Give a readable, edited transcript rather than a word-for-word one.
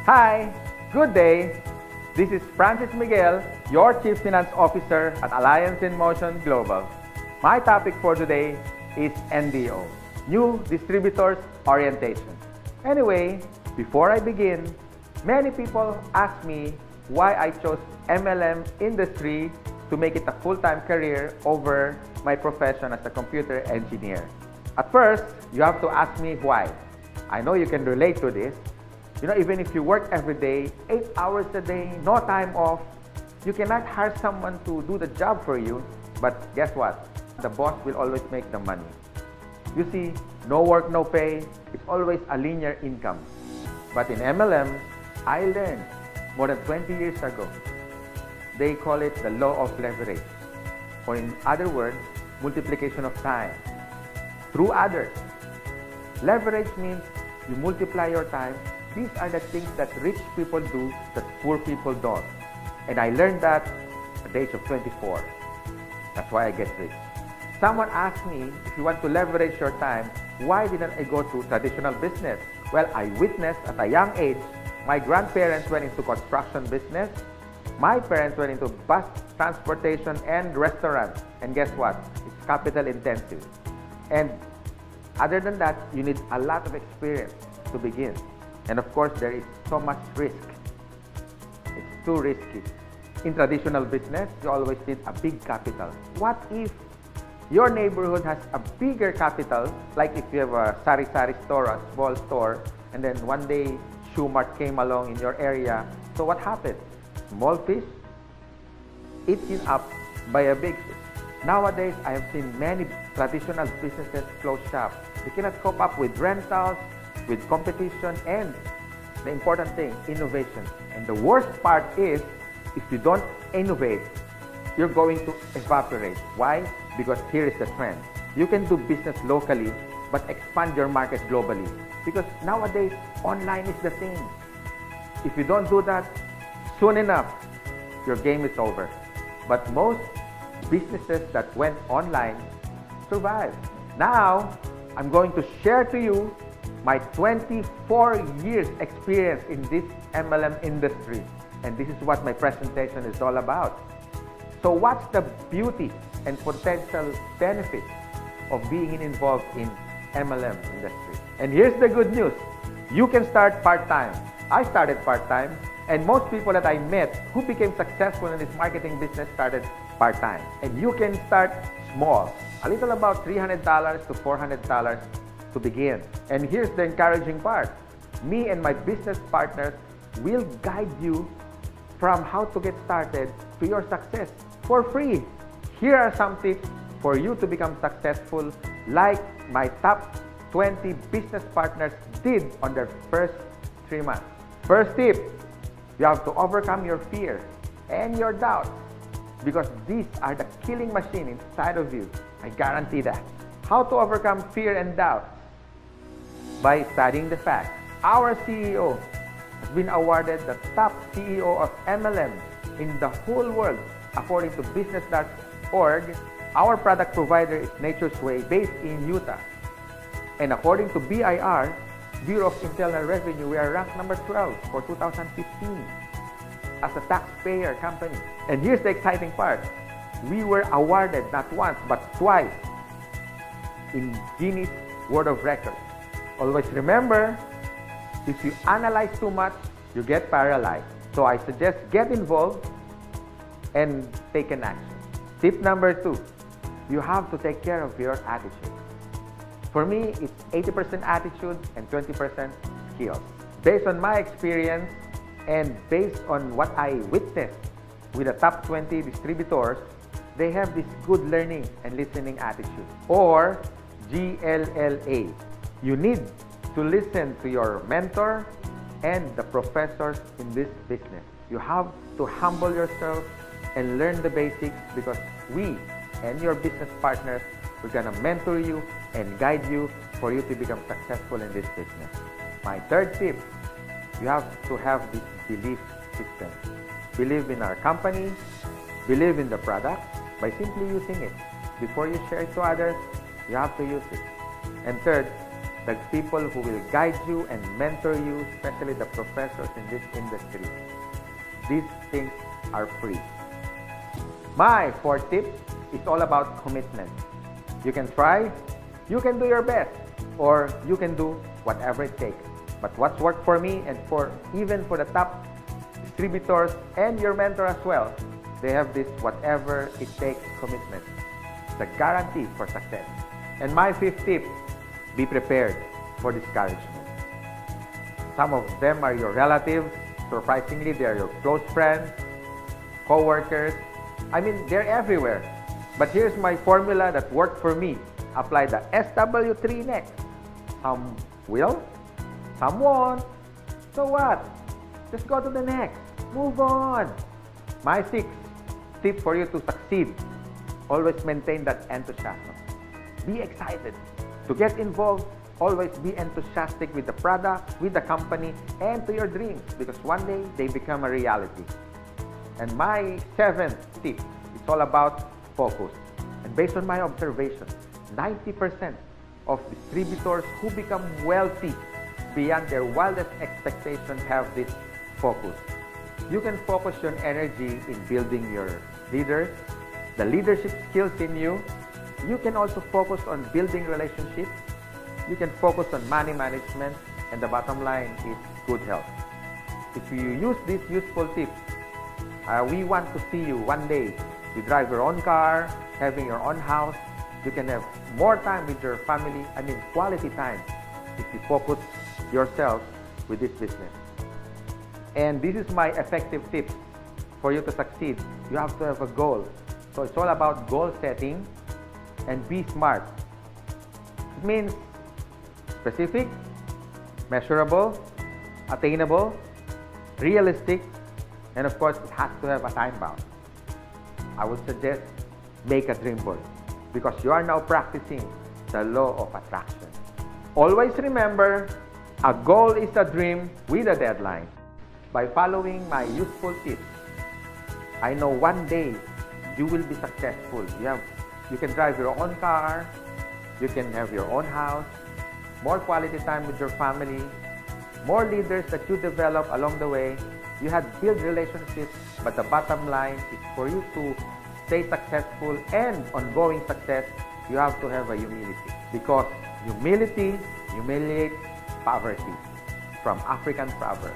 Hi, good day. This is Francis Miguel, your Chief Finance Officer at Alliance in Motion Global. My topic for today is NDO, New Distributors Orientation. Anyway, before I begin, many people ask me why I chose MLM industry to make it a full-time career over my profession as a computer engineer. At first, you have to ask me why. I know you can relate to this. Even if you work every day, 8 hours a day, no time off, you cannot hire someone to do the job for you. But guess what? The boss will always make the money. You see, no work, no pay. It's always a linear income. But in MLM, I learned more than 20 years ago. They call it the law of leverage. Or in other words, multiplication of time through others. Leverage means you multiply your time. These are the things that rich people do that poor people don't. And I learned that at the age of 24. That's why I get rich. Someone asked me, if you want to leverage your time, why didn't I go to traditional business? Well, I witnessed at a young age, my grandparents went into construction business. My parents went into bus transportation and restaurants. And guess what? It's capital intensive. And other than that, you need a lot of experience to begin. And of course, there is so much risk. It's too risky. In traditional business, you always need a big capital. What if your neighborhood has a bigger capital, like if you have a sari-sari store, a small store, and then one day Shoe Mart came along in your area. So what happened? Small fish eaten up by a big fish. Nowadays, I have seen many traditional businesses close shop. They cannot cope up with rentals, with competition, and the important thing, innovation. And the worst part is, if you don't innovate, you're going to evaporate. Why? Because here is the trend. You can do business locally, but expand your market globally. Because nowadays, online is the thing. If you don't do that, soon enough, your game is over. But most businesses that went online survived. Now, I'm going to share to you my 24 years experience in this MLM industry. And this is what my presentation is all about. So what's the beauty and potential benefits of being involved in MLM industry? And here's the good news. You can start part-time. I started part-time, and most people that I met who became successful in this marketing business started part-time. And you can start small, a little about $300 to $400 to begin. And here's the encouraging part. Me and my business partners will guide you from how to get started to your success for free. Here are some tips for you to become successful, like my top 20 business partners did on their first 3 months. First tip, you have to overcome your fear and your doubts, because these are the killing machine inside of you. I guarantee that. How to overcome fear and doubt? By studying the facts. Our CEO has been awarded the top CEO of MLM in the whole world according to business.org. Our product provider is Nature's Way, based in Utah. And according to BIR, Bureau of Internal Revenue, we are ranked number 12 for 2015 as a taxpayer company. And here's the exciting part. We were awarded not once but twice in Guinness World of Records. Always remember, if you analyze too much, you get paralyzed. So I suggest get involved and take an action. Tip number 2, you have to take care of your attitude. For me, it's 80% attitude and 20% skills. Based on my experience and based on what I witnessed with the top 20 distributors, they have this good learning and listening attitude, or GLLA. You need to listen to your mentor and the professors in this business. You have to humble yourself and learn the basics, because we and your business partners, we're gonna mentor you and guide you for you to become successful in this business. My third tip, you have to have this belief system. Believe in our company, believe in the product by simply using it. Before you share it to others, you have to use it. And third, the people who will guide you and mentor you, especially the professors in this industry. These things are free. My fourth tip is all about commitment. You can try, you can do your best, or you can do whatever it takes. But what's worked for me and even for the top distributors and your mentor as well, they have this whatever it takes commitment. The guarantee for success. And my fifth tip, be prepared for discouragement. Some of them are your relatives. Surprisingly, they are your close friends, co-workers. I mean, they're everywhere. But here's my formula that worked for me. Apply the SW3 next. Some will, some won't. So what? Just go to the next. Move on. My sixth tip for you to succeed. Always maintain that enthusiasm. Be excited. To get involved, always be enthusiastic with the product, with the company, and to your dreams, because one day they become a reality. And my seventh tip is all about focus. And based on my observation, 90% of distributors who become wealthy beyond their wildest expectations have this focus. You can focus your energy in building your leaders, the leadership skills in you. You can also focus on building relationships. You can focus on money management, and the bottom line is good health. If you use these useful tips, we want to see you one day. You drive your own car, having your own house. You can have more time with your family, quality time, if you focus yourself with this business. And this is my effective tip for you to succeed. You have to have a goal. So it's all about goal setting and be smart. It means specific, measurable, attainable, realistic, and of course, it has to have a time bound. I would suggest make a dream board because you are now practicing the law of attraction. Always remember, a goal is a dream with a deadline. By following my useful tips, I know one day you will be successful. You can drive your own car, you can have your own house, more quality time with your family, more leaders that you develop along the way. You had built relationships, but the bottom line is for you to stay successful and ongoing success, you have to have a humility. Because humility humiliates poverty, from African proverb.